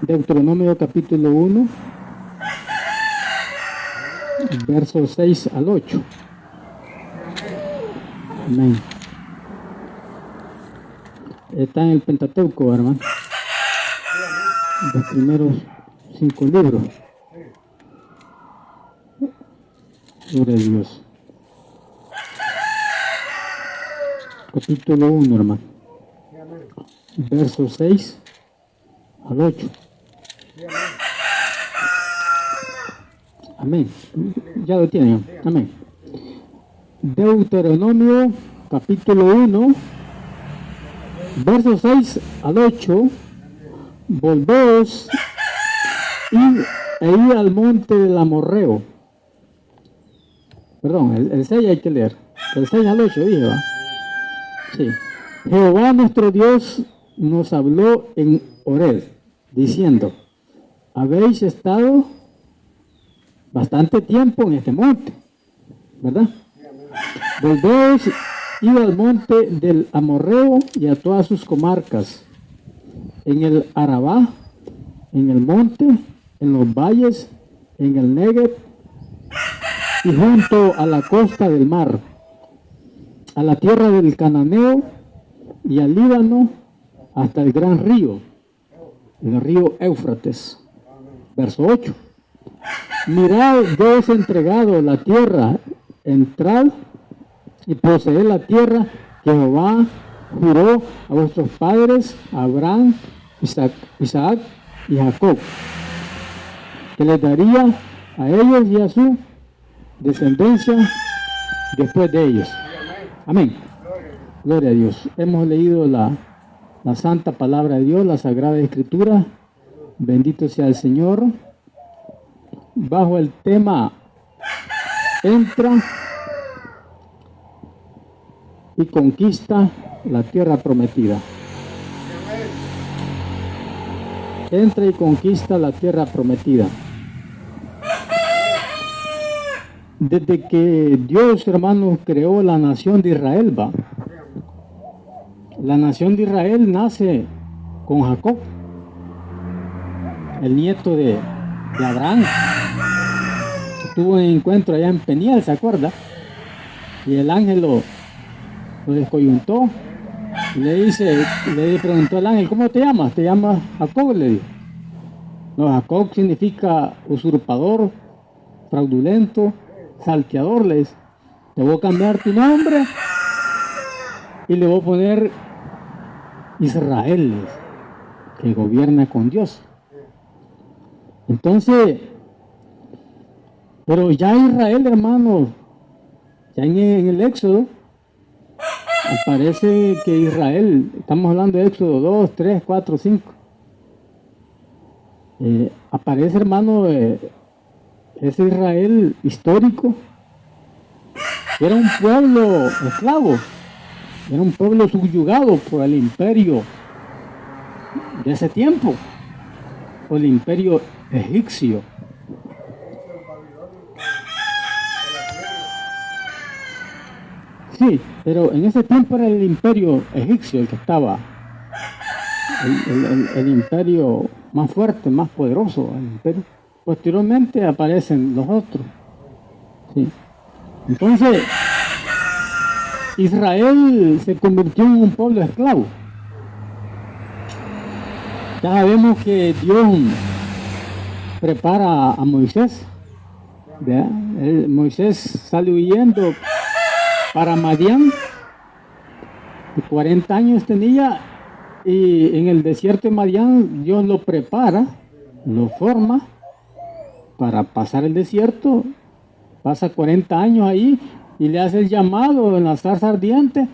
Deuteronomio capítulo 1, versos 6 al 8. Amén. Está en el Pentateuco, hermano. Los primeros 5 libros. Gloria a Dios. Capítulo 1, hermano. Versos 6 al 8. Amén. Ya lo tienen. Amén. Deuteronomio capítulo 1, versos 6 al 8. Volveos e ir al monte del Amorreo. Perdón, el 6 hay que leer. El 6 al 8 dije, ¿va? Sí. Jehová nuestro Dios nos habló en Horeb, diciendo: habéis estado bastante tiempo en este monte, ¿verdad? Volveos, id al monte del Amorreo y a todas sus comarcas, en el Arabá, en el monte, en los valles, en el Negev y junto a la costa del mar, a la tierra del Cananeo y al Líbano, hasta el gran río, el río Éufrates. Verso 8. Mirad, yo os he entregado la tierra, entrad y poseed la tierra que Jehová juró a vuestros padres, a Abraham, Isaac y Jacob, que les daría a ellos y a su descendencia después de ellos. Amén. Gloria a Dios. Hemos leído la santa palabra de Dios, la Sagrada Escritura. Bendito sea el Señor. Bajo el tema entra y conquista la tierra prometida. Entra y conquista la tierra prometida. Desde que Dios, hermanos, creó la nación de Israel, va. La nación de Israel nace con Jacob, el nieto de Abraham. Tuvo un encuentro allá en Peniel, ¿se acuerda? Y el ángel lo descoyuntó. Y le preguntó al ángel: ¿cómo te llamas? ¿Te llamas Jacob? Le dijo. No, Jacob significa usurpador, fraudulento, salteador. Le dice: te voy a cambiar tu nombre y le voy a poner Israel, que gobierna con Dios. Entonces, pero ya Israel, hermanos, ya en el Éxodo, aparece que Israel, estamos hablando de Éxodo 2, 3, 4, 5. Aparece, hermano, ese Israel histórico. Era un pueblo esclavo, era un pueblo subyugado por el imperio de ese tiempo, por el imperio egipcio. Sí, pero en ese tiempo era el imperio egipcio el que estaba, el imperio más fuerte, más poderoso. El imperio. Posteriormente aparecen los otros. Sí. Entonces, Israel se convirtió en un pueblo esclavo. Ya sabemos que Dios prepara a Moisés. Moisés sale huyendo para Madián, 40 años tenía, y en el desierto de Madián Dios lo prepara, lo forma para pasar el desierto. Pasa 40 años ahí y le hace el llamado en la zarza ardiente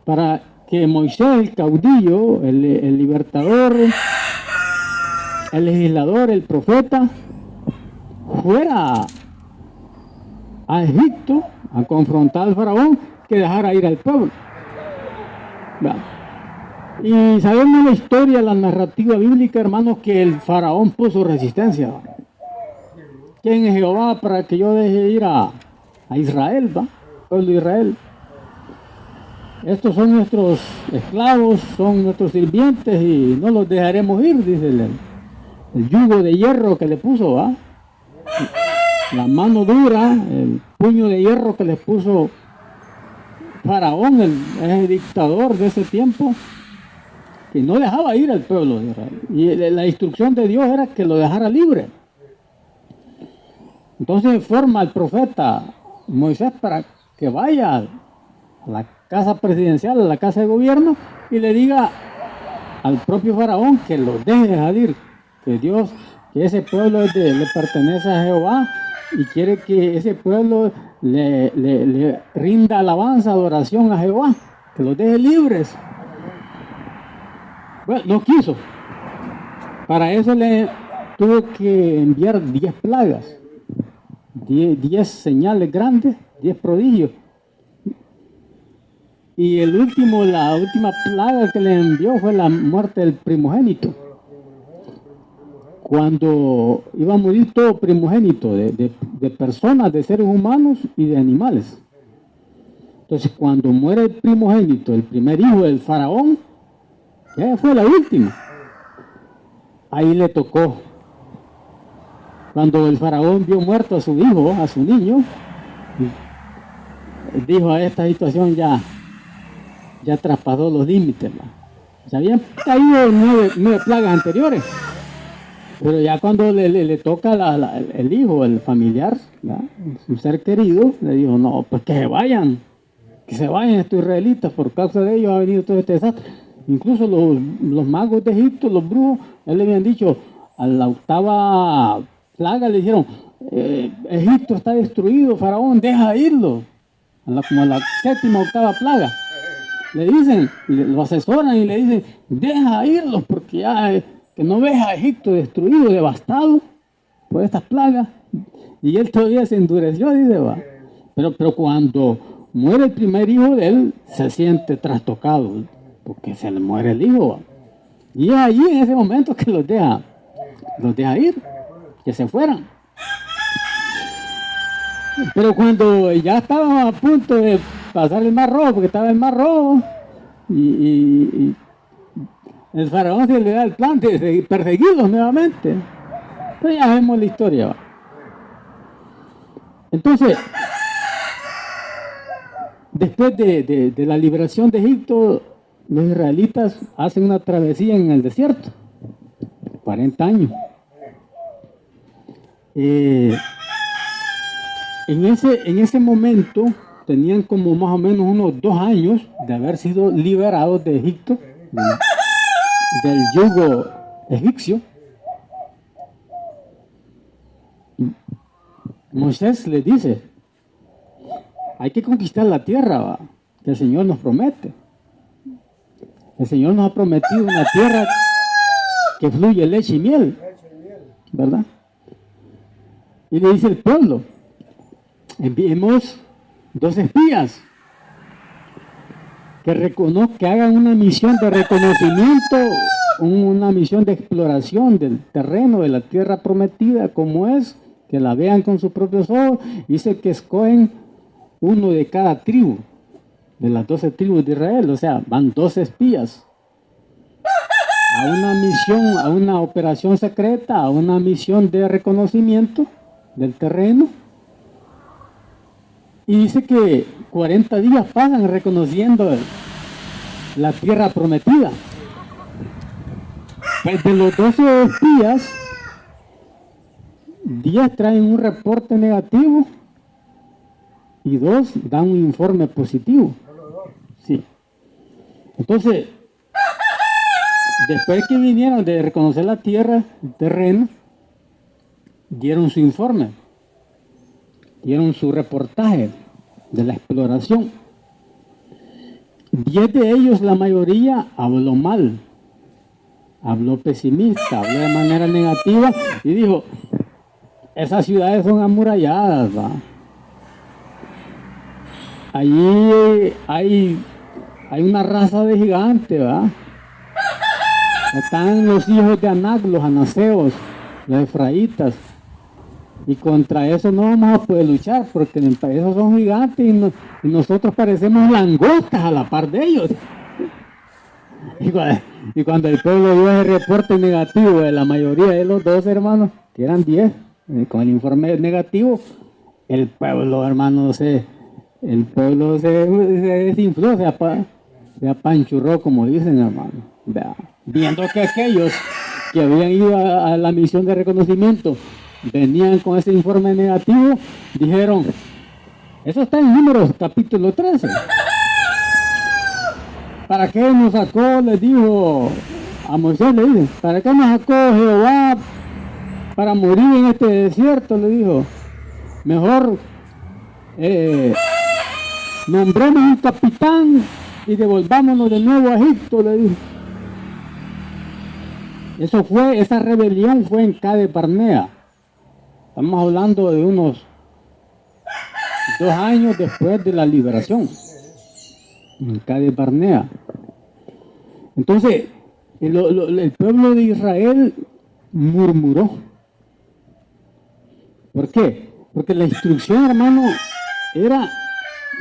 para que Moisés, el caudillo, el libertador, el legislador, el profeta, fuera a Egipto a confrontar al faraón, que dejara ir al pueblo. Y sabemos la historia, la narrativa bíblica, hermanos, que el faraón puso resistencia. ¿Quién es Jehová para que yo deje ir a Israel, va? Pueblo de Israel. Estos son nuestros esclavos, son nuestros sirvientes y no los dejaremos ir, dice él. el yugo de hierro que le puso, ¿va? La mano dura, el puño de hierro que le puso Faraón, el dictador de ese tiempo, que no dejaba ir al pueblo de Israel. Y la instrucción de Dios era que lo dejara libre. Entonces forma al profeta Moisés para que vaya a la casa presidencial, a la casa de gobierno, y le diga al propio Faraón que lo deje dejar ir, que Dios, que ese pueblo le pertenece a Jehová y quiere que ese pueblo le rinda alabanza, adoración a Jehová, que los deje libres. Bueno, no quiso. Para eso le tuvo que enviar 10 plagas, 10 señales grandes, 10 prodigios. Y la última plaga que le envió fue la muerte del primogénito. Cuando iba a morir todo primogénito de personas, de seres humanos y de animales. Entonces cuando muere el primogénito, el primer hijo del faraón, ya fue la última. Ahí le tocó. Cuando el faraón vio muerto a su hijo, a su niño, dijo: a esta situación ya traspasó los límites. Se habían caído 9 plagas anteriores. Pero ya cuando le toca el hijo, el familiar, ¿verdad? Su ser querido, le dijo: no, pues que se vayan estos israelitas, por causa de ellos ha venido todo este desastre. Incluso los magos de Egipto, los brujos, él le habían dicho, a la 8ª plaga le dijeron: Egipto está destruido, Faraón, deja irlo. Como a la 7ª, 8ª plaga. Le dicen, lo asesoran y le dicen: deja irlos porque ya... que no ves a Egipto destruido, devastado por estas plagas. Y él todavía se endureció, dice, va. Pero cuando muere el primer hijo de él, se siente trastocado, porque se le muere el hijo, va. Y es allí en ese momento que los deja ir, que se fueran. Pero cuando ya estaban a punto de pasar el Mar Rojo, porque estaba el Mar Rojo, y el faraón se le da el plan de perseguirlos nuevamente. Pero ya vemos la historia, ¿va? Entonces, después de la liberación de Egipto, los israelitas hacen una travesía en el desierto, 40 años. En ese momento tenían como más o menos unos 2 años de haber sido liberados de Egipto, del yugo egipcio. Moisés le dice: hay que conquistar la tierra, ¿va? Que el Señor nos promete. El Señor nos ha prometido una tierra que fluye leche y miel, ¿verdad? Y le dice el pueblo: enviemos 2 espías que hagan una misión de reconocimiento, una misión de exploración del terreno, de la tierra prometida, como es, que la vean con sus propios ojos. Dice que escogen uno de cada tribu, de las 12 tribus de Israel, o sea, van 12 espías a una misión, a una operación secreta, a una misión de reconocimiento del terreno. Y dice que 40 días pasan reconociendo la tierra prometida. Pues de los 12 espías, 10 traen un reporte negativo y 2 dan un informe positivo. Sí. Entonces, después que vinieron de reconocer la tierra, el terreno, dieron su informe, dieron su reportaje de la exploración. 10 de ellos, la mayoría, habló mal, habló pesimista, habló de manera negativa y dijo: esas ciudades son amuralladas, ¿va? Allí hay una raza de gigantes, ¿va? Están los hijos de Anac, los anaseos, los efraitas, y contra eso no vamos a poder luchar, porque esos son gigantes y nosotros parecemos langostas a la par de ellos. Y cuando el pueblo dio ese reporte negativo de la mayoría de los 12 hermanos, que eran 10, con el informe negativo, el pueblo, hermano, se desinfló, se apanchurró, como dicen, hermano. Vea, viendo que aquellos que habían ido a la misión de reconocimiento venían con ese informe negativo, dijeron, eso está en Números capítulo 13. ¿Para qué nos sacó? Les dijo a Moisés, le dice, ¿para qué nos sacó Jehová para morir en este desierto? Le dijo, mejor nombremos un capitán y devolvámonos de nuevo a Egipto, le dijo. Esa rebelión fue en Cades Barnea. Estamos hablando de unos 2 años después de la liberación. En Cades Barnea. Entonces, el pueblo de Israel murmuró. ¿Por qué? Porque la instrucción, hermano, era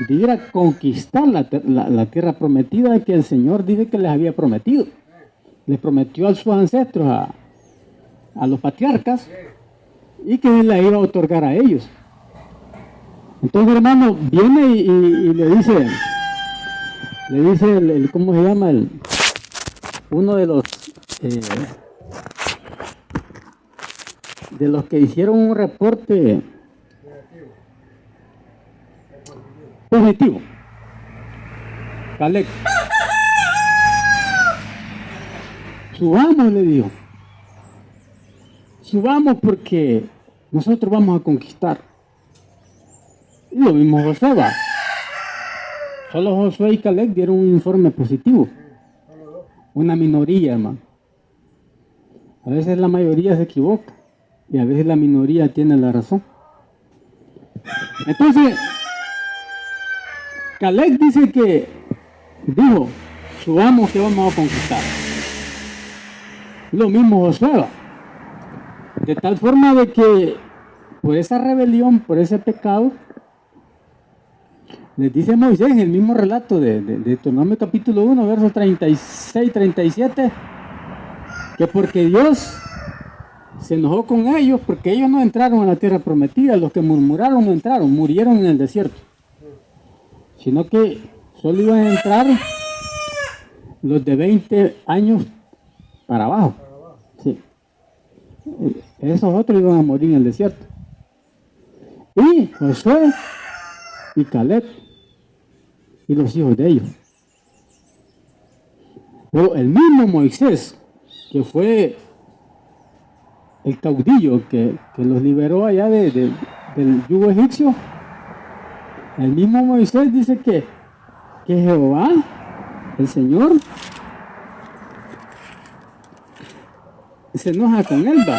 de ir a conquistar la tierra prometida que el Señor dice que les había prometido. Les prometió a sus ancestros, a los patriarcas, y que Él la iba a otorgar a ellos. Entonces, hermano, viene y le dice ¿cómo se llama? Uno de los que hicieron un reporte positivo, Caleb. Subamos, le dijo. Subamos porque nosotros vamos a conquistar. Y lo mismo Josué va. Solo Josué y Caleb dieron un informe positivo. Una minoría, hermano. A veces la mayoría se equivoca y a veces la minoría tiene la razón. Entonces, Caleb dice que dijo, subamos que vamos a conquistar. Lo mismo Josué va. De tal forma de que por esa rebelión, por ese pecado, les dice Moisés en el mismo relato de Deuteronomio capítulo 1, versos 36, 37, que porque Dios se enojó con ellos, porque ellos no entraron a la tierra prometida, los que murmuraron no entraron, murieron en el desierto, sino que solo iban a entrar los de 20 años para abajo. Sí. Esos otros iban a morir en el desierto. Y Josué y Caleb y los hijos de ellos. Pero el mismo Moisés, que fue el caudillo que los liberó allá del yugo egipcio, el mismo Moisés dice que Jehová, el Señor, se enoja con él, ¿va?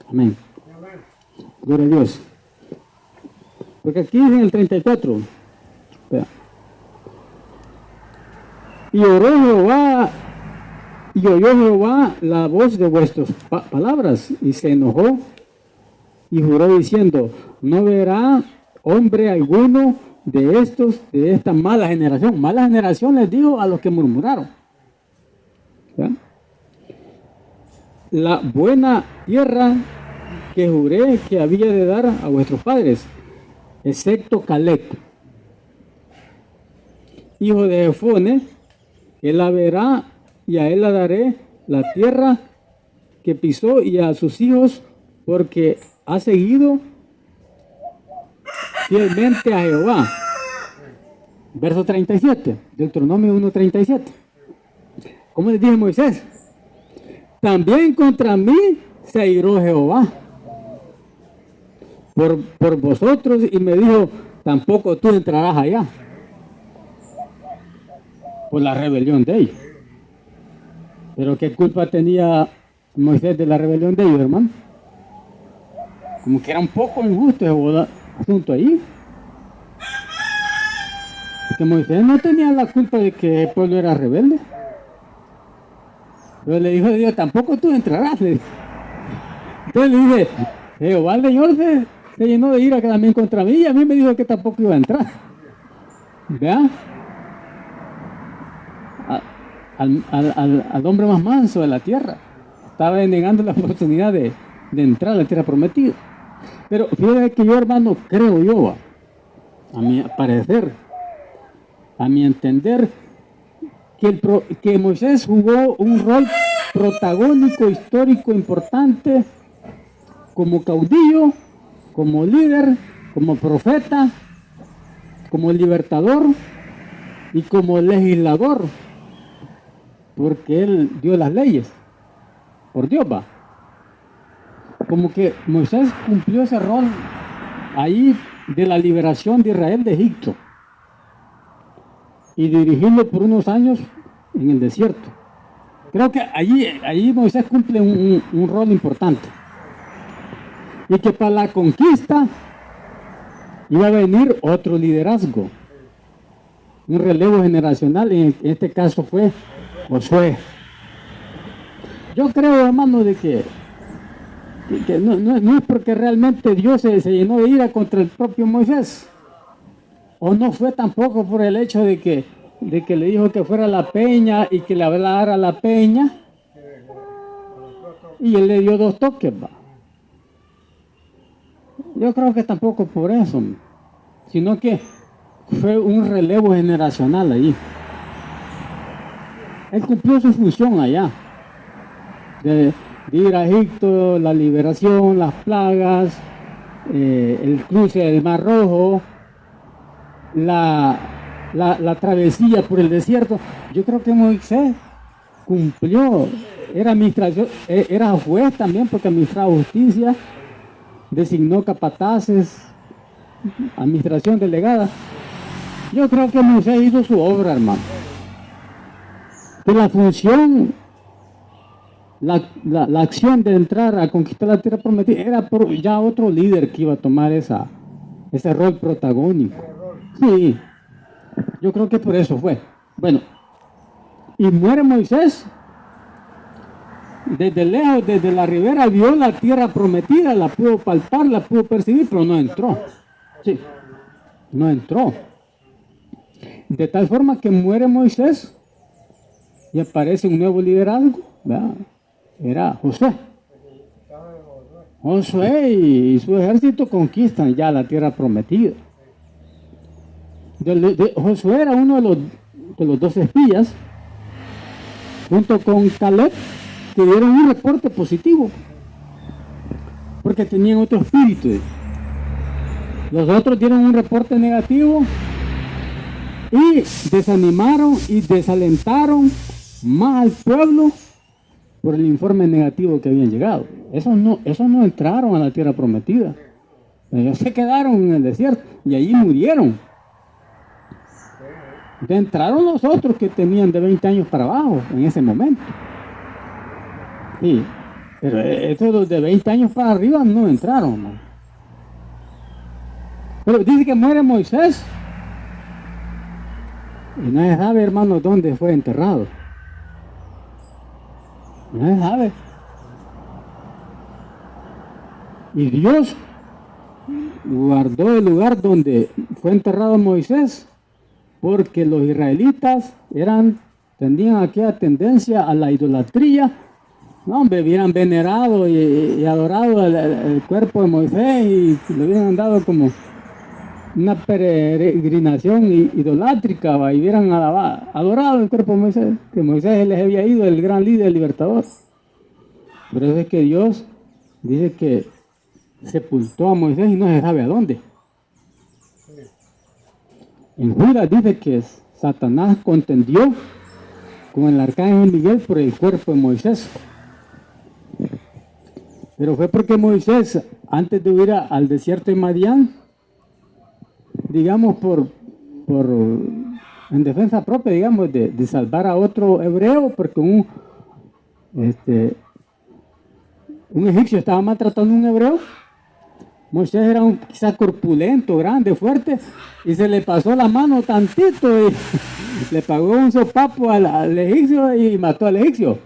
Amén. Gloria a Dios. Porque aquí dice en el 34. Espera. Y oyó Jehová la voz de vuestras palabras, y se enojó y juró diciendo, no verá hombre alguno de esta mala generación. Mala generación les digo a los que murmuraron. ¿Ya? La buena tierra que juré que había de dar a vuestros padres, excepto Caleb, hijo de Jefone, él la verá y a él la daré la tierra que pisó y a sus hijos, porque ha seguido fielmente a Jehová. Verso 37, Deuteronomio 1:37. ¿Cómo les dije Moisés? También contra mí se airó Jehová por vosotros y me dijo, tampoco tú entrarás allá, por la rebelión de ellos. Pero ¿qué culpa tenía Moisés de la rebelión de ellos, hermano? Como que era un poco injusto ese asunto ahí. Porque Moisés no tenía la culpa de que el pueblo era rebelde. Pero le dijo Dios, tampoco tú entrarás. Entonces le dije, Jehová el Señor se llenó de ira también contra mí y a mí me dijo que tampoco iba a entrar. ¿Vea? Al hombre más manso de la tierra. Estaba negando la oportunidad de entrar a la tierra prometida. Pero fíjate que yo, hermano, creo yo, a mi parecer, a mi entender, que Moisés jugó un rol protagónico, histórico, importante, como caudillo, como líder, como profeta, como libertador y como legislador, porque él dio las leyes, por Dios va. Como que Moisés cumplió ese rol ahí de la liberación de Israel de Egipto y dirigirlo por unos años en el desierto. Creo que allí Moisés cumple un rol importante. Y que para la conquista iba a venir otro liderazgo, un relevo generacional, en este caso fue Josué. Yo creo, hermano, de que no es porque realmente Dios se llenó de ira contra el propio Moisés, o no fue tampoco por el hecho de que le dijo que fuera a la peña y que le hablara a la peña, y él le dio 2 toques, va. Yo creo que tampoco por eso, sino que fue un relevo generacional allí. Él cumplió su función allá, de ir a Egipto, la liberación, las plagas, el cruce del Mar Rojo, la travesía por el desierto. Yo creo que Moisés cumplió, era juez también porque administraba justicia, designó capataces, administración delegada. Yo creo que Moisés hizo su obra, hermano. Que la función, la acción de entrar a conquistar la tierra prometida era por ya otro líder que iba a tomar ese rol protagónico. Sí, yo creo que por eso fue. Bueno, y muere Moisés. Desde lejos, desde la ribera, vio la tierra prometida, la pudo palpar, la pudo percibir, pero no entró. Sí, no entró. De tal forma que muere Moisés y aparece un nuevo liderazgo, ¿verdad? Era Josué. Josué y su ejército conquistan ya la tierra prometida. Josué era uno de los 2 espías, junto con Caleb, que dieron un reporte positivo, porque tenían otro espíritu. Los otros dieron un reporte negativo y desanimaron y desalentaron más al pueblo por el informe negativo que habían llegado. Esos no entraron a la tierra prometida. Ellos se quedaron en el desierto y allí murieron. Entraron los otros que tenían de 20 años para abajo en ese momento. Sí, pero estos de 20 años para arriba no entraron, ¿no? Pero dice que muere Moisés y nadie sabe, hermano, dónde fue enterrado. Nadie sabe. Y Dios guardó el lugar donde fue enterrado Moisés, porque los israelitas tenían aquella tendencia a la idolatría. No, hombre, hubieran venerado y adorado el cuerpo de Moisés y le hubieran dado como una peregrinación idolátrica, y hubieran adorado el cuerpo de Moisés, que Moisés les había ido, el gran líder, el libertador. Pero es que Dios dice que sepultó a Moisés y no se sabe a dónde. En Judas dice que Satanás contendió con el arcángel Miguel por el cuerpo de Moisés. Pero fue porque Moisés, antes de ir al desierto de Madián, digamos en defensa propia, digamos, de salvar a otro hebreo, porque un egipcio estaba maltratando a un hebreo. Moisés era quizás corpulento, grande, fuerte, y se le pasó la mano tantito y le pagó un sopapo al egipcio y mató al egipcio.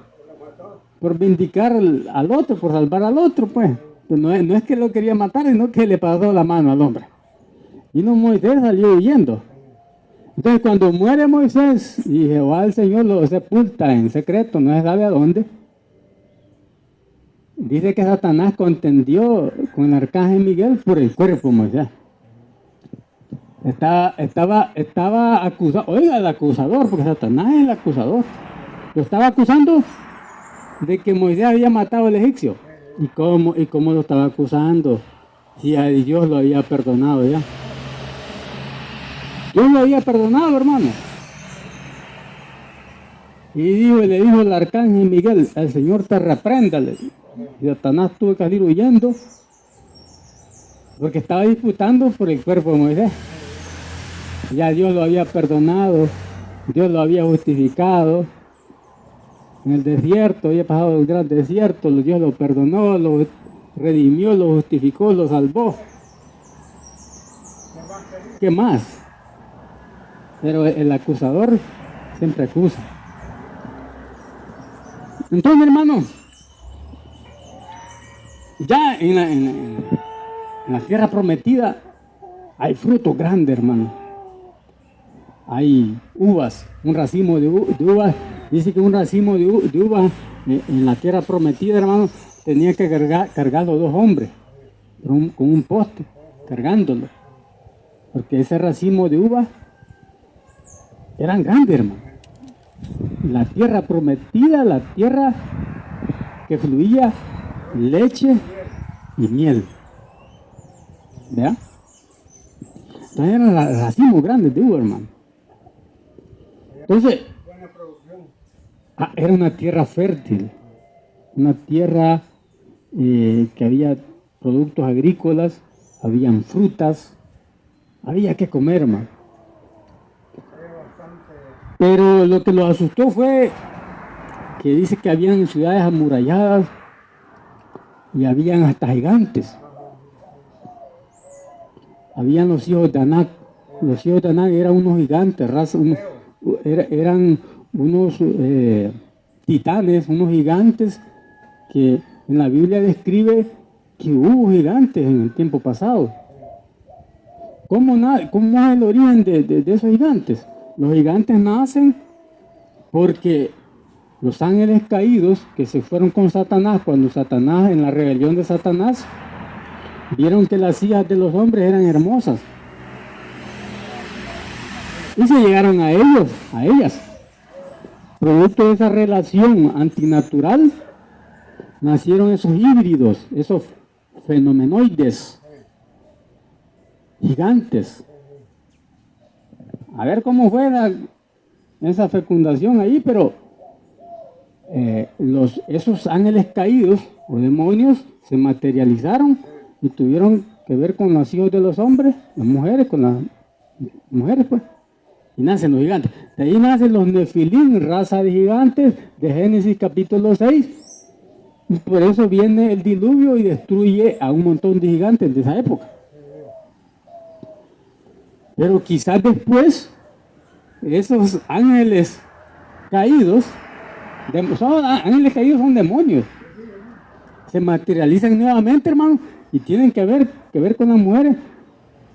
Por vindicar al otro, por salvar al otro, pues. Pues no es que lo quería matar, sino que le pasó la mano al hombre. Y no, Moisés salió huyendo. Entonces cuando muere Moisés y Jehová el Señor lo sepulta en secreto, no se sabe a dónde, dice que Satanás contendió con el arcángel Miguel por el cuerpo de Moisés. Estaba acusado, oiga, el acusador, porque Satanás es el acusador. Lo estaba acusando de que Moisés había matado al egipcio. ¿Y cómo lo estaba acusando? Si a Dios lo había perdonado ya. Dios lo había perdonado, hermano. Y le dijo el arcángel Miguel, el Señor te reprenda. Y Satanás tuvo que salir huyendo porque estaba disputando por el cuerpo de Moisés. Ya Dios lo había perdonado, Dios lo había justificado. En el desierto, había pasado el gran desierto, Dios lo perdonó, lo redimió, lo justificó, lo salvó. ¿Qué más? Pero el acusador siempre acusa. Entonces, hermano, ya en la tierra prometida hay frutos grandes, hermano. Hay uvas, un racimo de uvas. Dice que un racimo de uvas en la tierra prometida, hermano, tenía que cargarlo 2 hombres con un poste, cargándolo. Porque ese racimo de uvas eran grandes, hermano. La tierra prometida, la tierra que fluía leche y miel. ¿Vea? Entonces eran racimos grandes de uvas, hermano. Entonces, era una tierra fértil, una tierra que había productos agrícolas, habían frutas, había que comer, hermano. Pero lo que los asustó fue que dice que habían ciudades amuralladas y habían hasta gigantes. Habían los hijos de Anak. Los hijos de Anak eran unos gigantes, eran unos titanes, unos gigantes que en la Biblia describe que hubo gigantes en el tiempo pasado. ¿Cómo es el origen de esos gigantes? Los gigantes nacen porque los ángeles caídos que se fueron con Satanás, cuando Satanás, en la rebelión de Satanás, vieron que las hijas de los hombres eran hermosas. Y se llegaron a ellas. Producto de esa relación antinatural, nacieron esos híbridos, esos fenomenoides, gigantes. A ver cómo fue esa fecundación ahí, pero esos ángeles caídos o demonios se materializaron y tuvieron que ver con los hijos de los hombres, las mujeres, con las mujeres, pues. Y nacen los gigantes. De ahí nacen los Nefilim, raza de gigantes, de Génesis capítulo 6. Y por eso viene el diluvio y destruye a un montón de gigantes de esa época. Pero quizás después, esos ángeles caídos, ángeles caídos son demonios, se materializan nuevamente, hermano, y tienen que ver con las mujeres,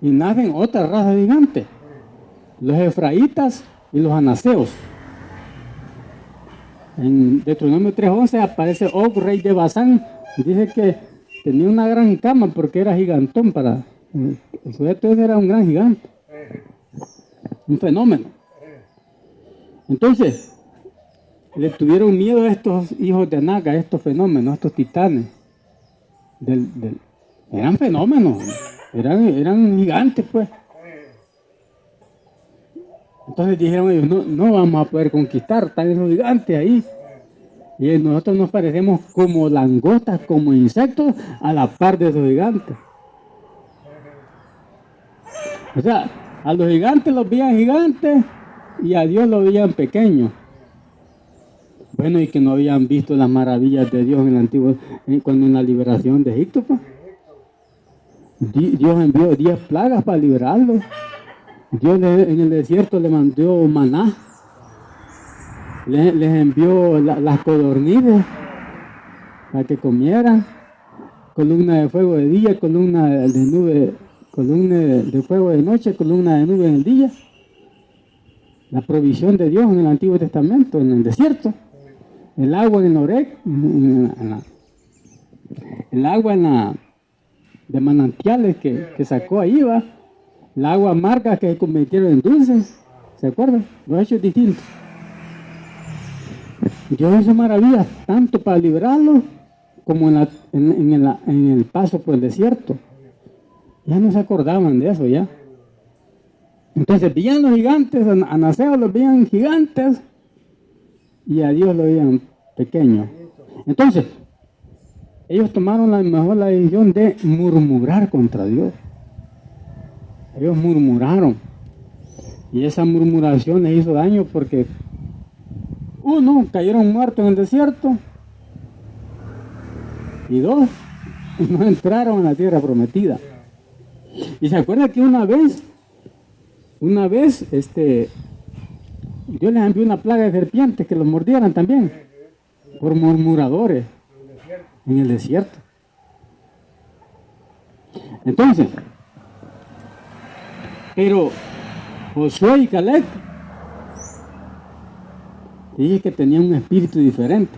y nacen otra raza de gigantes, los efraitas y los anaseos. En Deuteronomio 3:11 aparece Og, rey de Basán, y dice que tenía una gran cama porque era gigantón. El sujeto ese era un gran gigante, un fenómeno. Entonces, le tuvieron miedo a estos hijos de Anak, a estos fenómenos, a estos titanes. Eran fenómenos, eran gigantes, pues. Entonces dijeron ellos, no vamos a poder conquistar, están esos gigantes ahí. Y nosotros nos parecemos como langostas, como insectos, a la par de esos gigantes. O sea, a los gigantes los veían gigantes y a Dios los veían pequeños. Bueno, y que no habían visto las maravillas de Dios en el antiguo, cuando en la liberación de Egipto, pues. Dios envió 10 plagas para liberarlos. Dios en el desierto le mandó maná. Les envió las codornices para que comieran. columna de fuego de día, columna de nube, columna de fuego de noche, columna de nube en el día. La provisión de Dios en el Antiguo Testamento, en el desierto. El agua en el Orec, el agua de manantiales que sacó ahí, va. El agua amarga que se convirtieron en dulces. ¿Se acuerdan? Los hechos distintos. Dios hizo maravillas tanto para librarlos como en el paso por el desierto. Ya no se acordaban de eso ya. Entonces veían los gigantes, a Naceo los veían gigantes y a Dios lo veían pequeño. Entonces, ellos tomaron la decisión de murmurar contra Dios. Ellos murmuraron. Y esa murmuración les hizo daño porque, uno, cayeron muertos en el desierto. Y dos, no entraron en la tierra prometida. Y se acuerda que una vez, Dios les envió una plaga de serpientes que los mordieran también, por murmuradores, en el desierto. Entonces, pero Josué y Caleb, dije que tenían un espíritu diferente.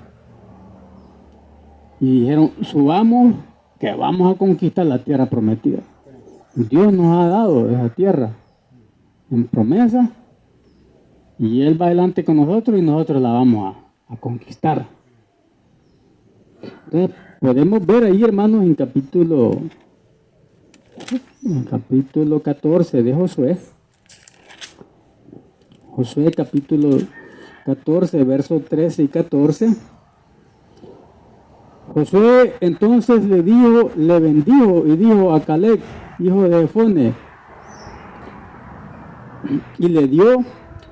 Y dijeron, subamos, que vamos a conquistar la tierra prometida. Dios nos ha dado esa tierra en promesa y Él va adelante con nosotros y nosotros la vamos a conquistar. Entonces podemos ver ahí, hermanos, en capítulo 14 de Josué. Josué capítulo 14, versos 13 y 14. Josué entonces le bendijo y dijo a Caleb, hijo de Jefone, y le dio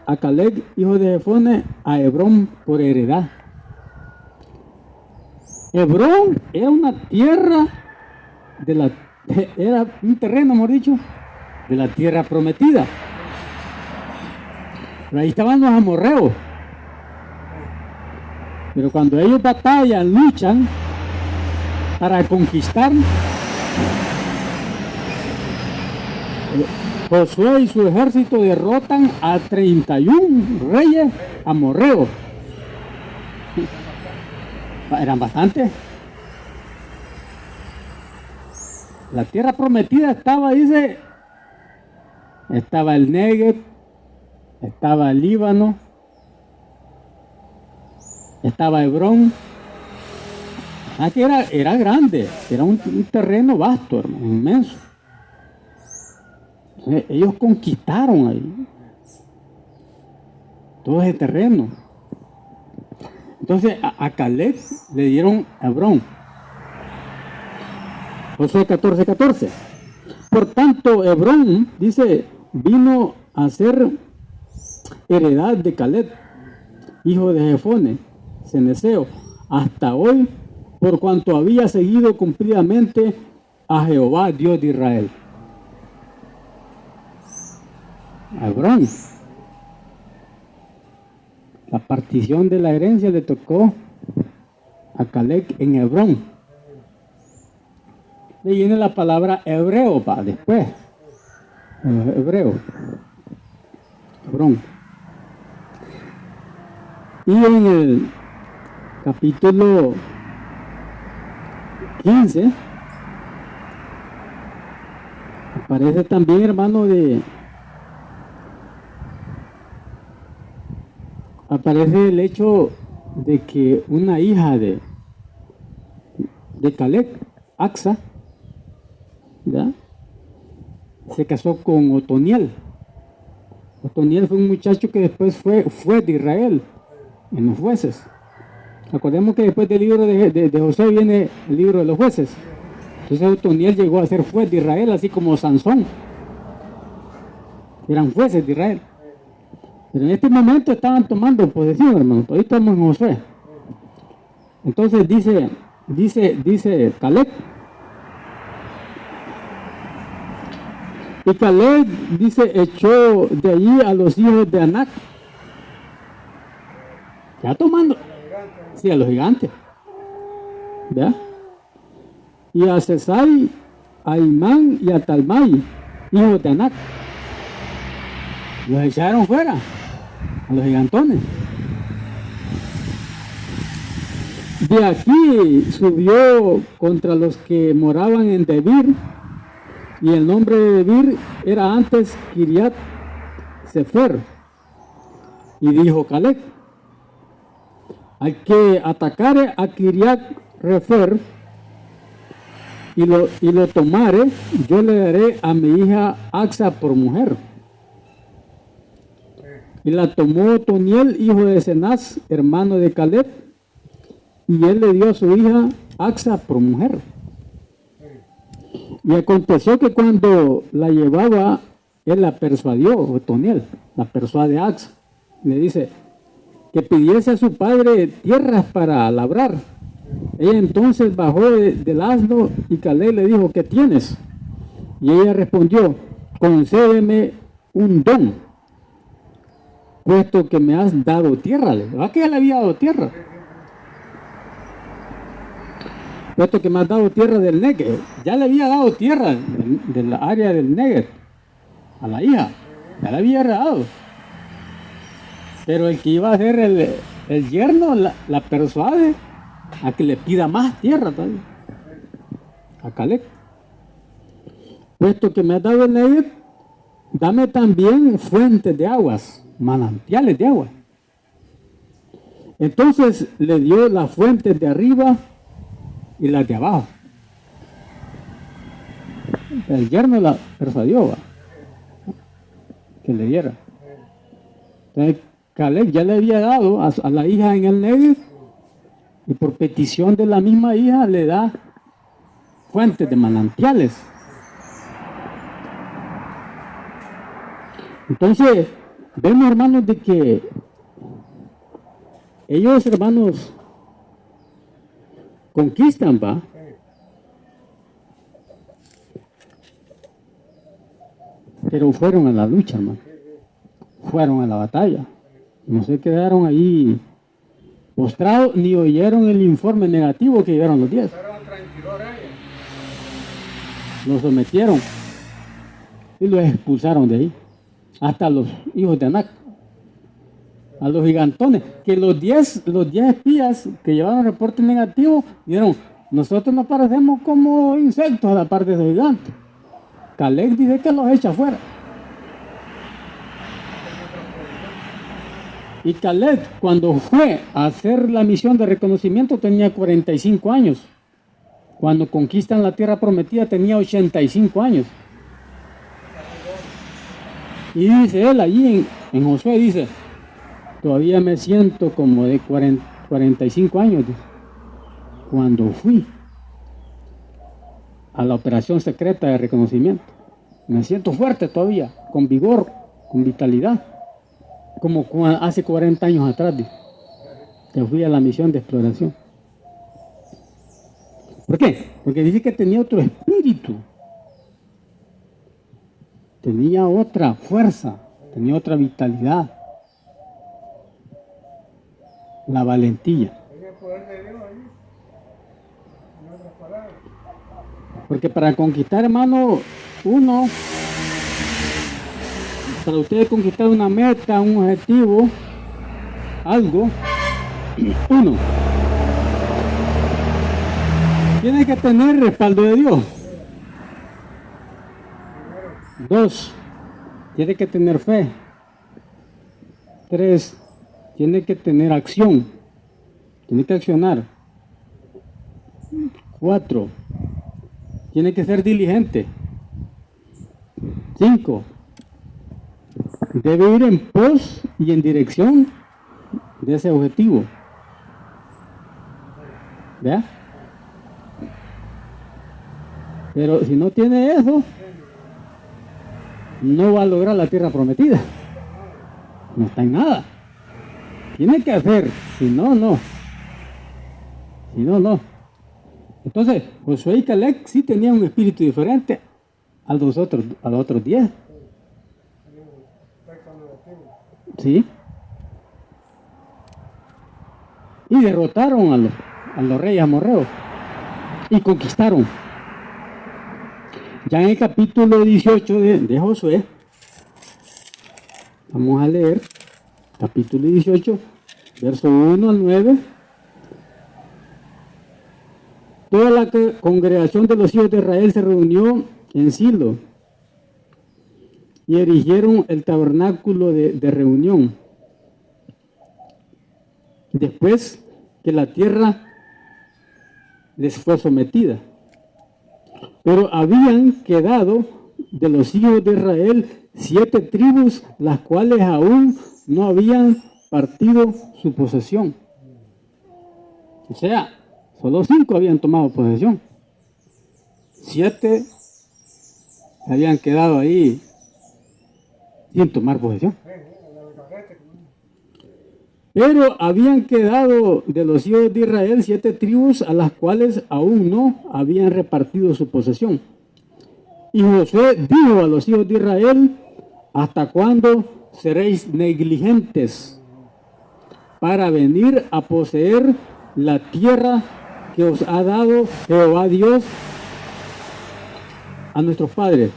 a Caleb, hijo de Jefone, a Hebrón por heredad. Hebrón era una tierra era un terreno, mejor dicho, de la tierra prometida. Pero ahí estaban los amorreos. Pero cuando ellos batallan, luchan para conquistar, Josué y su ejército derrotan a 31 reyes amorreos. Eran bastantes. La tierra prometida estaba el Negev, estaba el Líbano, estaba Hebrón. Aquí era grande, era un terreno vasto, hermano, inmenso. Entonces, ellos conquistaron ahí todo ese terreno. Entonces a Caleb le dieron Hebrón. Josué 14:14. Por tanto, Hebrón, dice, vino a ser heredad de Caleb, hijo de Jefone, cenezeo, hasta hoy, por cuanto había seguido cumplidamente a Jehová, Dios de Israel. Hebrón. La partición de la herencia le tocó a Caleb en Hebrón. Le viene la palabra hebreo para después. Hebreo. Hebrón. Y en el capítulo 15 aparece también, hermano, aparece el hecho de que una hija de Caleb, Axa, ¿ya?, se casó con Otoniel. Otoniel fue un muchacho que después fue de Israel en los jueces. Acordemos que después del libro de José viene el libro de los jueces. Entonces Otoniel llegó a ser juez de Israel, así como Sansón. Eran jueces de Israel. Pero en este momento estaban tomando posesión, hermano. Todavía estamos en Josué. Entonces dice Caleb. Y Caleb, dice, echó de allí a los hijos de Anac. Ya tomando. Sí, a los gigantes. ¿Ya? y a Sesai, a Imán y a Talmai, hijos de Anac. Los echaron fuera, a los gigantones. De aquí subió contra los que moraban en Debir, y el nombre de Debir era antes Kiriat Sefer. Y dijo Caleb: hay que atacar a Kiriat Refer y lo tomare, yo le daré a mi hija Axa por mujer. Y la tomó Toniel, hijo de Cenaz, hermano de Caleb, y él le dio a su hija Axa por mujer. Y aconteció que cuando la llevaba, él la persuadió, o Toniel, la persuade a Axa. Le dice que pidiese a su padre tierras para labrar. Ella entonces bajó del asno y Caleb le dijo: ¿qué tienes? Y ella respondió: concédeme un don, puesto que me has dado tierra. ¿Verdad que ella le había dado tierra? Puesto que me has dado tierra del Negev. Ya le había dado tierra del área del Negev a la hija. Ya le había dado. Pero el que iba a ser el yerno la persuade a que le pida más tierra todavía. A Caleb. Puesto que me has dado el Negev, dame también fuentes de aguas, manantiales de agua. Entonces le dio las fuentes de arriba y las de abajo. El yerno la persuadió que le diera. Entonces Caleb ya le había dado a la hija en el Negev, y por petición de la misma hija le da fuentes de manantiales. Entonces vemos, hermanos, de que ellos, hermanos, conquistan, ¿va? Pero fueron a la lucha, hermano. Fueron a la batalla. No se quedaron ahí postrados ni oyeron el informe negativo que llegaron los 10. Los sometieron y los expulsaron de ahí. Hasta los hijos de Anac, a los gigantones, que los 10 espías que llevaron reporte negativo dijeron: nosotros nos parecemos como insectos a la parte de esos gigantes. Caleb dice que los echa afuera. Y Caleb, cuando fue a hacer la misión de reconocimiento, tenía 45 años. Cuando conquistan la tierra prometida tenía 85 años. Y dice él allí en Josué, dice: todavía me siento como de 45 años, dice, cuando fui a la operación secreta de reconocimiento. Me siento fuerte todavía, con vigor, con vitalidad, como hace 40 años atrás, dice, que fui a la misión de exploración. ¿Por qué? Porque dice que tenía otro espíritu, tenía otra fuerza, tenía otra vitalidad, la valentía. Porque para conquistar, hermano, para ustedes conquistar una meta, un objetivo, algo, uno tiene que tener respaldo de Dios. 2, tiene que tener fe. 3, tiene que tener acción, tiene que accionar. 4, tiene que ser diligente. 5, debe ir en pos y en dirección de ese objetivo. ¿Vea? Pero si no tiene eso, no va a lograr la tierra prometida. No está en nada. Tiene que hacer, si no, no. Si no, no. Entonces, Josué y Caleb sí tenían un espíritu diferente a los otros 10. Sí. Y derrotaron a los reyes amorreos y conquistaron. Ya en el capítulo 18 de Josué, vamos a leer, capítulo 18, verso 1 al 9. Toda la congregación de los hijos de Israel se reunió en Silo y erigieron el tabernáculo de reunión. Después que la tierra les fue sometida. Pero habían quedado de los hijos de Israel 7 tribus, las cuales aún no habían partido su posesión. O sea, solo 5 habían tomado posesión. 7 habían quedado ahí sin tomar posesión. Pero habían quedado de los hijos de Israel 7 tribus a las cuales aún no habían repartido su posesión. Y Josué dijo a los hijos de Israel: ¿hasta cuándo seréis negligentes para venir a poseer la tierra que os ha dado Jehová Dios a nuestros padres?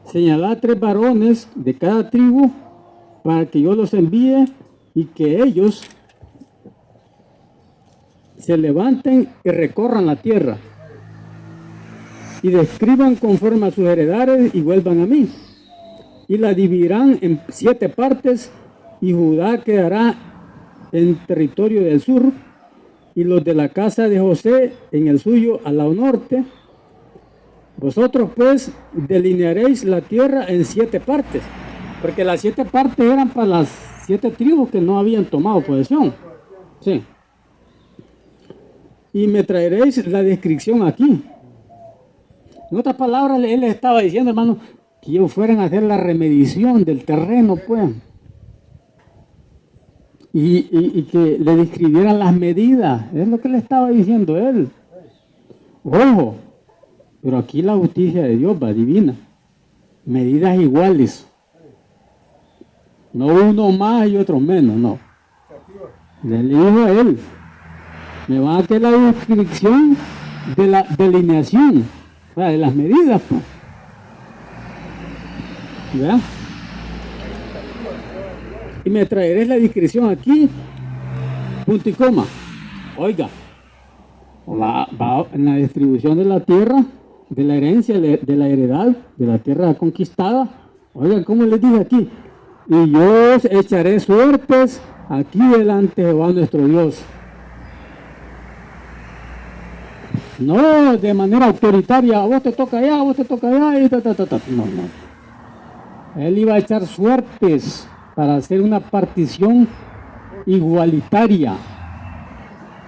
Señalad 3 varones de cada tribu para que yo los envíe y que ellos se levanten y recorran la tierra y describan conforme a sus heredades y vuelvan a mí. Y la dividirán en 7 partes, y Judá quedará en territorio del sur, y los de la casa de José en el suyo al lado norte. Vosotros pues delinearéis la tierra en 7 partes, porque las 7 partes eran para las 7 tribus que no habían tomado posesión. Sí. Y me traeréis la descripción aquí. En otras palabras, él les estaba diciendo, hermano, que ellos fueran a hacer la remedición del terreno, pues. Y que le describieran las medidas. Es lo que le estaba diciendo él. Ojo, pero aquí la justicia de Dios va divina. Medidas iguales. No uno más y otro menos, no. Le dijo a él, me va a hacer la descripción de la delineación, o sea, de las medidas, pues. ¿Verdad? Y me traeré la descripción aquí, punto y coma. Oiga, va en la distribución de la tierra, de la herencia, de la heredad, de la tierra conquistada. Oiga, ¿cómo les dije aquí? Y yo os echaré suertes aquí delante de Jehová nuestro Dios. No de manera autoritaria, a vos te toca allá, a vos te toca allá, y No, no. Él iba a echar suertes para hacer una partición igualitaria,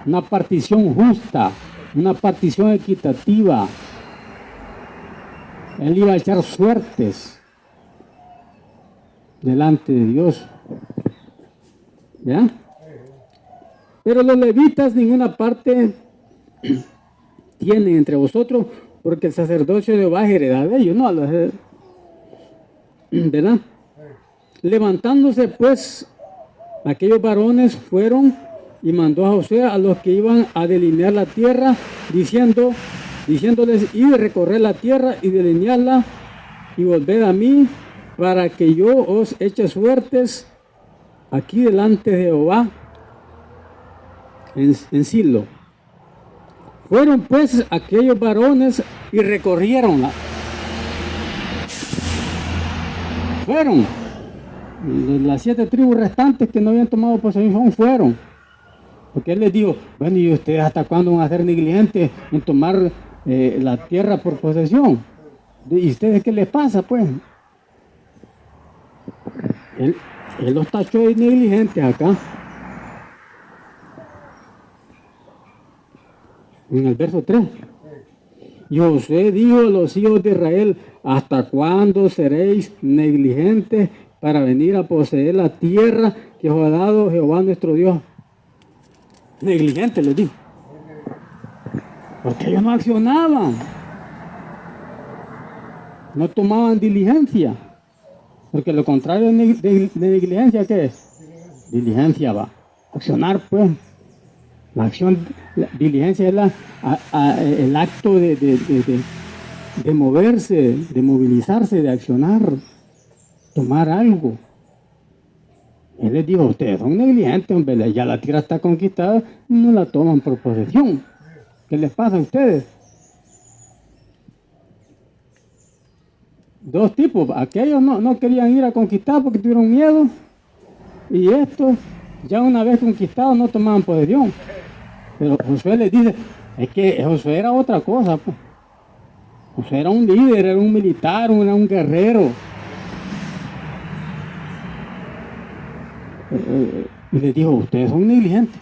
una partición justa, una partición equitativa. Él iba a echar suertes delante de Dios. ¿Ya? Pero los levitas ninguna parte tienen entre vosotros, porque el sacerdocio de Jehová es heredad de ellos, ¿no? ¿Verdad? Levantándose pues aquellos varones fueron y mandó a José a los que iban a delinear la tierra, diciéndoles: id a recorrer la tierra y delinearla y volved a mí para que yo os eche suertes aquí delante de Jehová en Silo. Fueron pues aquellos varones y recorrieronla. Fueron las 7 tribus restantes que no habían tomado posesión, fueron. Porque él les dijo: bueno, ¿y ustedes hasta cuándo van a ser negligentes en tomar la tierra por posesión? ¿Y ustedes qué les pasa, pues? Él los tachó de negligentes acá. En el verso 3. Y José dijo a los hijos de Israel: ¿hasta cuándo seréis negligentes para venir a poseer la tierra que os ha dado Jehová nuestro Dios? Negligentes, les dijo. Porque ellos no accionaban. No tomaban diligencia. Porque lo contrario de negligencia, ¿qué es? Diligencia va. Accionar, pues. La acción, la diligencia es el acto de de moverse, de movilizarse, de accionar, tomar algo. Él les dijo, ustedes son negligentes, hombre, ya la tierra está conquistada, no la toman por posesión. ¿Qué les pasa a ustedes? Dos tipos, aquellos no querían ir a conquistar porque tuvieron miedo, y estos, ya una vez conquistados, no tomaban posesión. Pero Josué les dice, es que Josué era otra cosa, pues. Josué era un líder, era un militar, era un guerrero. Y les dijo, ustedes son negligentes,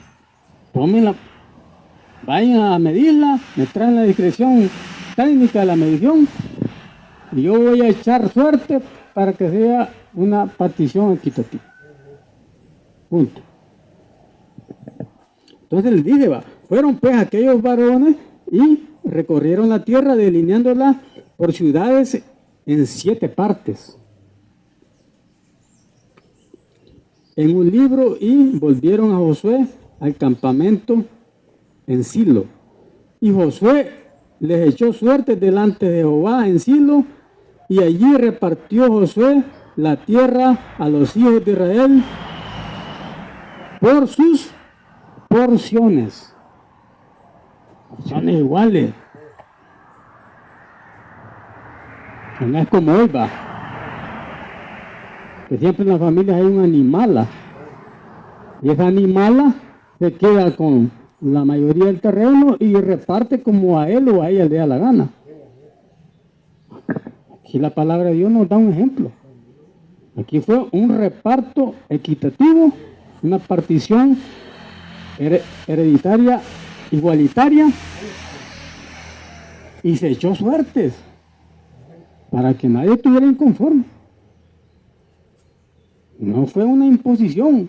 tómenla, vayan a medirla, me traen la discreción técnica de la medición y yo voy a echar suerte para que sea una partición equitativa. Punto. Entonces les dije, fueron pues aquellos varones y recorrieron la tierra delineándola por ciudades en 7 partes. En un libro, y volvieron a Josué al campamento en Silo. Y Josué les echó suerte delante de Jehová en Silo, y allí repartió Josué la tierra a los hijos de Israel por sus porciones. Porciones iguales. No es como hoy, que siempre en las familias hay un animala, y esa animala se queda con la mayoría del terreno y reparte como a él o a ella le da la gana. Aquí la palabra de Dios nos da un ejemplo. Aquí fue un reparto equitativo, una partición hereditaria igualitaria, y se echó suertes para que nadie estuviera inconforme. No fue una imposición,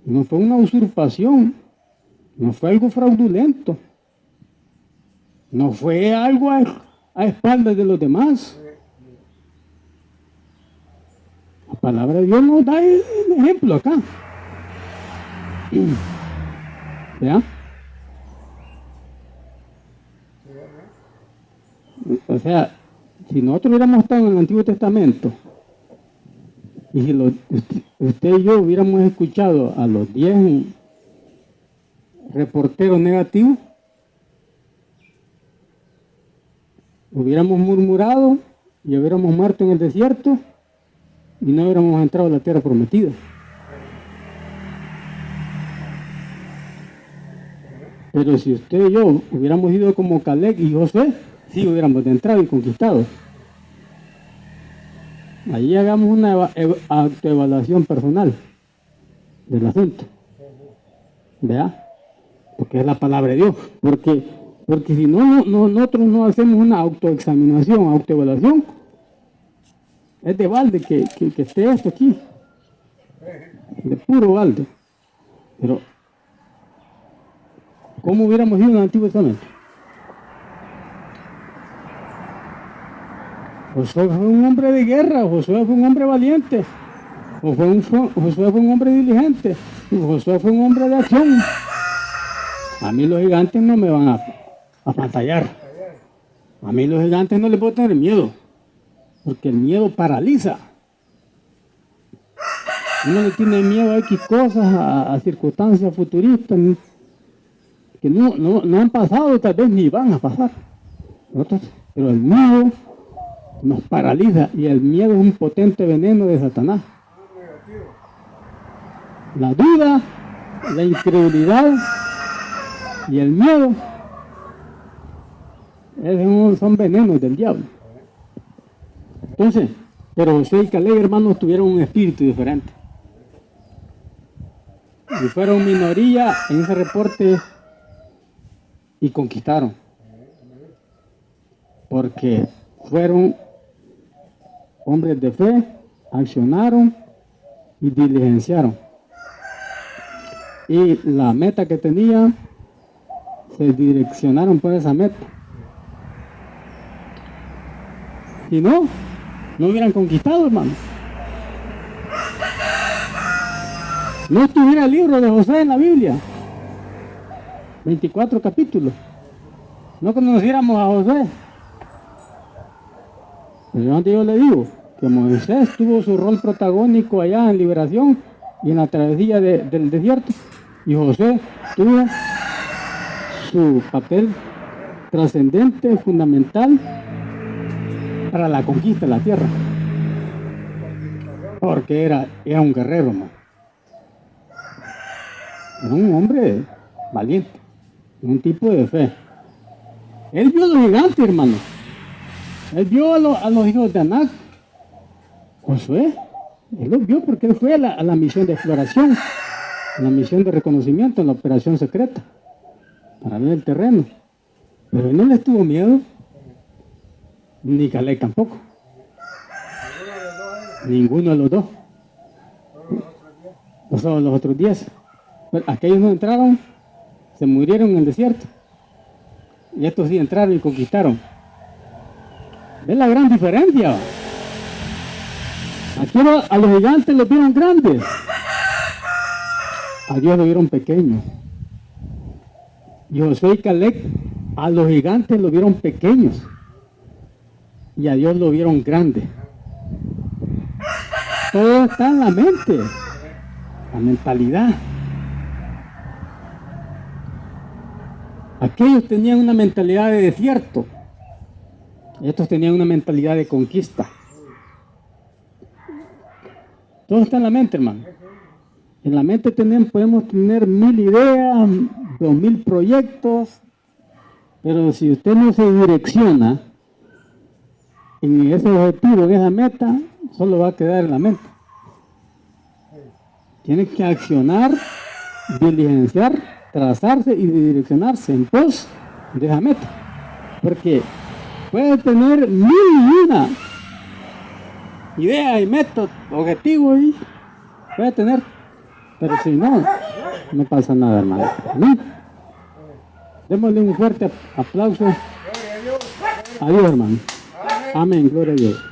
no fue una usurpación, no fue algo fraudulento, no fue algo a espaldas de los demás. La palabra de Dios nos da un ejemplo acá. ¿Ya? O sea, si nosotros hubiéramos estado en el Antiguo Testamento, y si usted y yo hubiéramos escuchado a los 10 reporteros negativos, hubiéramos murmurado y hubiéramos muerto en el desierto y no hubiéramos entrado a la tierra prometida. Pero si usted y yo hubiéramos ido como Caleb y Josué, sí hubiéramos entrado y conquistado. Ahí hagamos una autoevaluación personal del asunto. ¿Vea? Porque es la palabra de Dios. Porque si nosotros no hacemos una autoexaminación, autoevaluación, es de balde que esté esto aquí. De puro balde. Pero, ¿cómo hubiéramos ido en el Antiguo Testamento? Josué fue un hombre de guerra, Josué fue un hombre valiente, Josué fue un hombre diligente, Josué fue un hombre de acción. A mí los gigantes no me van a pantallar. A mí los gigantes no les puedo tener miedo, porque el miedo paraliza. Uno le tiene miedo a X cosas, a circunstancias futuristas que no han pasado y tal vez ni van a pasar. Pero el miedo nos paraliza, y el miedo es un potente veneno de Satanás. La duda, la incredulidad y el miedo son venenos del diablo. Entonces, pero Josué y Caleb, hermanos, tuvieron un espíritu diferente. Y fueron minoría en ese reporte y conquistaron. Porque fueron hombres de fe, accionaron y diligenciaron. Y la meta que tenían, se direccionaron por esa meta. Si no hubieran conquistado, hermano. No estuviera el libro de Josué en la Biblia. 24 capítulos. No conociéramos a Josué. Pero yo le digo que Moisés tuvo su rol protagónico allá en liberación y en la travesía del desierto, y Josué tuvo su papel trascendente, fundamental para la conquista de la tierra, porque era un guerrero, man. Era un hombre valiente, un tipo de fe. Él vio a los gigantes, hermano. Él vio a los hijos de Anac. Josué, él los vio porque él fue a la misión de exploración, a la misión de reconocimiento, en la operación secreta, para ver el terreno. Pero él no les tuvo miedo, ni Caleb tampoco. Ninguno de los dos. No solo los otros 10. Pero aquellos no entraron, se murieron en el desierto. Y estos sí entraron y conquistaron. ¿Ves la gran diferencia? Aquí a los gigantes los vieron grandes. A Dios lo vieron pequeños. Y Josué y Caleb a los gigantes lo vieron pequeños. Y a Dios lo vieron grande. Todo está en la mente. La mentalidad. Aquellos tenían una mentalidad de desierto. Estos tenían una mentalidad de conquista. Todo está en la mente, hermano. En la mente podemos tener 1000 ideas, 2000 proyectos, pero si usted no se direcciona en ese objetivo, en esa meta, solo va a quedar en la mente. Tiene que accionar, diligenciar, trazarse y direccionarse en pos de esa meta. Porque puede tener 1001 ideas y métodos, objetivos, y puede tener, pero si no, no pasa nada, hermano. ¿No? Démosle un fuerte aplauso a Dios, hermano. Amén, gloria a Dios.